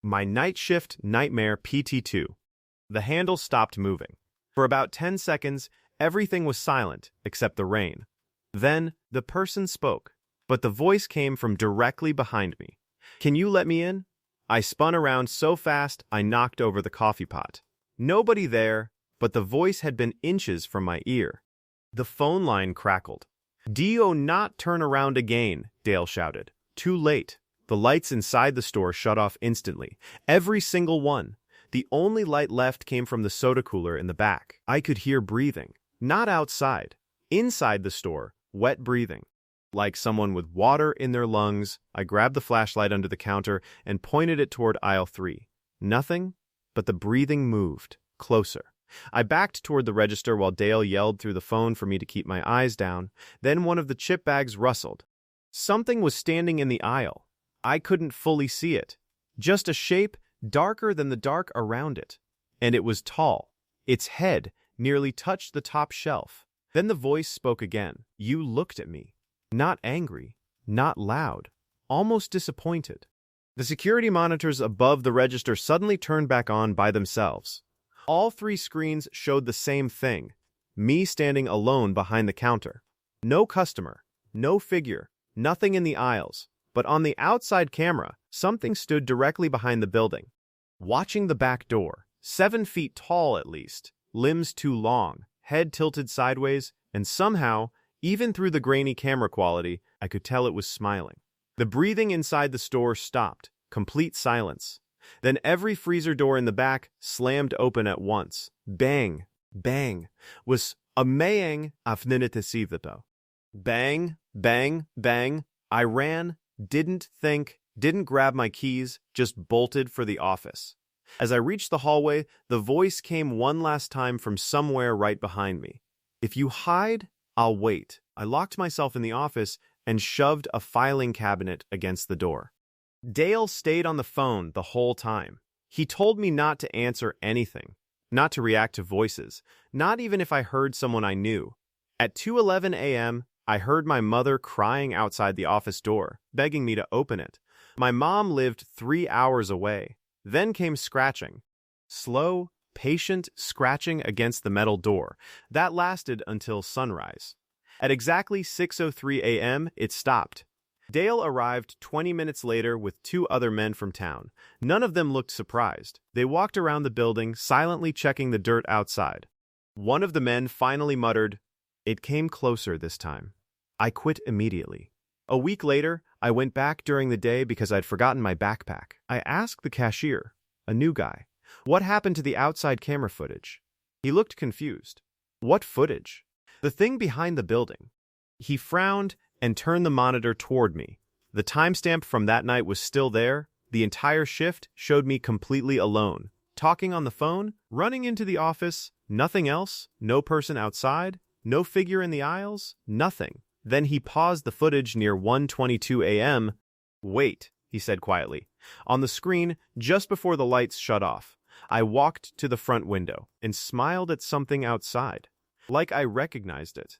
My night shift nightmare Pt2. The handle stopped moving. For about 10 seconds, everything was silent except the rain. Then, the person spoke, but the voice came from directly behind me. "Can you let me in?" I spun around so fast I knocked over the coffee pot. Nobody there, but the voice had been inches from my ear. The phone line crackled. "Do not turn around again," Dale shouted. Too late. The lights inside the store shut off instantly. Every single one. The only light left came from the soda cooler in the back. I could hear breathing. Not outside. Inside the store, wet breathing. Like someone with water in their lungs, I grabbed the flashlight under the counter and pointed it toward aisle 3. Nothing, but the breathing moved. Closer. I backed toward the register while Dale yelled through the phone for me to keep my eyes down. Then one of the chip bags rustled. Something was standing in the aisle. I couldn't fully see it. Just a shape darker than the dark around it. And it was tall. Its head nearly touched the top shelf. Then the voice spoke again. "You looked at me." Not angry, not loud, almost disappointed. The security monitors above the register suddenly turned back on by themselves. All 3 screens showed the same thing. Me standing alone behind the counter. No customer, no figure, nothing in the aisles. But on the outside camera, something stood directly behind the building. Watching the back door, 7 feet tall at least, limbs too long, head tilted sideways, and somehow, even through the grainy camera quality, I could tell it was smiling. The breathing inside the store stopped, complete silence. Then every freezer door in the back slammed open at once. Bang, bang, was a mayang afninitesivito. Bang, bang, bang. I ran, didn't think, didn't grab my keys, just bolted for the office. As I reached the hallway, the voice came one last time from somewhere right behind me. "If you hide, I'll wait." I locked myself in the office and shoved a filing cabinet against the door. Dale stayed on the phone the whole time. He told me not to answer anything, not to react to voices, not even if I heard someone I knew. At 2:11 a.m., I heard my mother crying outside the office door, begging me to open it. My mom lived 3 hours away. Then came scratching. Slow, patient scratching against the metal door. That lasted until sunrise. At exactly 6:03 a.m., it stopped. Dale arrived 20 minutes later with 2 other men from town. None of them looked surprised. They walked around the building, silently checking the dirt outside. One of the men finally muttered, "It came closer this time." I quit immediately. A week later, I went back during the day because I'd forgotten my backpack. I asked the cashier, a new guy, what happened to the outside camera footage. He looked confused. "What footage?" "The thing behind the building." He frowned and turned the monitor toward me. The timestamp from that night was still there. The entire shift showed me completely alone. Talking on the phone, running into the office, nothing else, no person outside, no figure in the aisles, nothing. Then he paused the footage near 1:22 a.m. "Wait," he said quietly. On the screen, just before the lights shut off, I walked to the front window and smiled at something outside. Like I recognized it.